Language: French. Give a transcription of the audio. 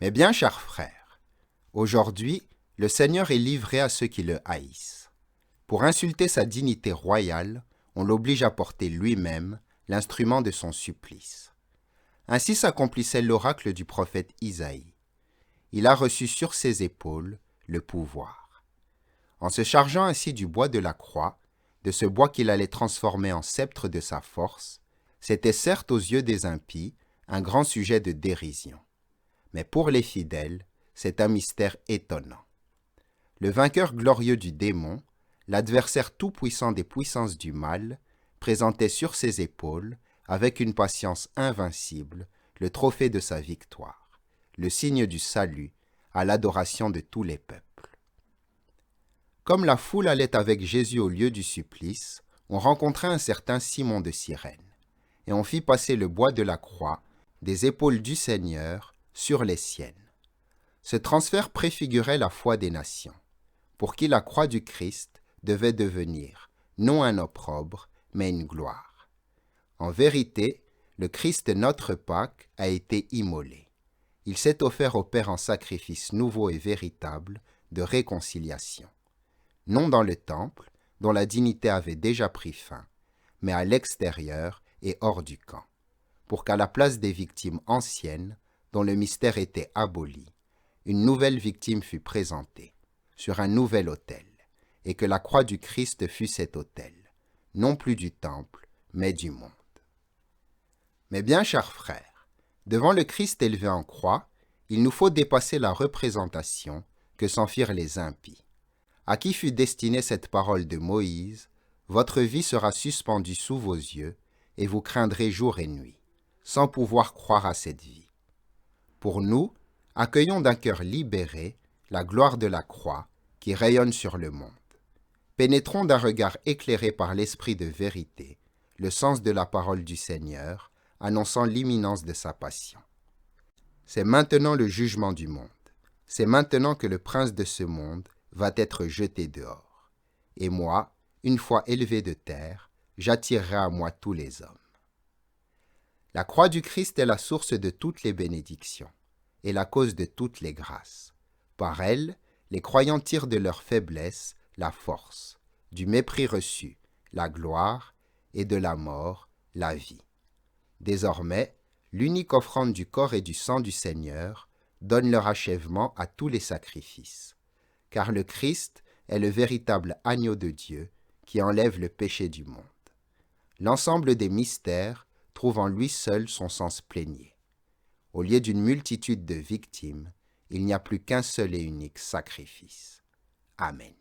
Mes bien chers frères, aujourd'hui, le Seigneur est livré à ceux qui le haïssent. Pour insulter sa dignité royale, on l'oblige à porter lui-même l'instrument de son supplice. Ainsi s'accomplissait l'oracle du prophète Isaïe. Il a reçu sur ses épaules le pouvoir. En se chargeant ainsi du bois de la croix, de ce bois qu'il allait transformer en sceptre de sa force, c'était certes aux yeux des impies un grand sujet de dérision. Mais pour les fidèles, c'est un mystère étonnant. Le vainqueur glorieux du démon, l'adversaire tout-puissant des puissances du mal, présentait sur ses épaules, avec une patience invincible, le trophée de sa victoire, le signe du salut, à l'adoration de tous les peuples. Comme la foule allait avec Jésus au lieu du supplice, on rencontra un certain Simon de Cyrène, et on fit passer le bois de la croix, des épaules du Seigneur, sur les siennes. Ce transfert préfigurait la foi des nations, pour qui la croix du Christ devait devenir non un opprobre, mais une gloire. En vérité, le Christ notre Pâque a été immolé. Il s'est offert au Père en sacrifice nouveau et véritable de réconciliation. Non dans le temple, dont la dignité avait déjà pris fin, mais à l'extérieur et hors du camp, pour qu'à la place des victimes anciennes, dont le mystère était aboli, une nouvelle victime fut présentée, sur un nouvel autel, et que la croix du Christ fût cet autel, non plus du temple, mais du monde. Mais bien chers frères, devant le Christ élevé en croix, il nous faut dépasser la représentation que s'en firent les impies. À qui fut destinée cette parole de Moïse, votre vie sera suspendue sous vos yeux, et vous craindrez jour et nuit, sans pouvoir croire à cette vie. Pour nous, accueillons d'un cœur libéré la gloire de la croix qui rayonne sur le monde. Pénétrons d'un regard éclairé par l'esprit de vérité le sens de la parole du Seigneur, annonçant l'imminence de sa passion. C'est maintenant le jugement du monde. C'est maintenant que le prince de ce monde va être jeté dehors. Et moi, une fois élevé de terre, j'attirerai à moi tous les hommes. La croix du Christ est la source de toutes les bénédictions et la cause de toutes les grâces. Par elle, les croyants tirent de leur faiblesse la force, du mépris reçu, la gloire, et de la mort, la vie. Désormais, l'unique offrande du corps et du sang du Seigneur donne leur achèvement à tous les sacrifices, car le Christ est le véritable agneau de Dieu qui enlève le péché du monde. L'ensemble des mystères trouve en lui seul son sens plénier. Au lieu d'une multitude de victimes, il n'y a plus qu'un seul et unique sacrifice. Amen.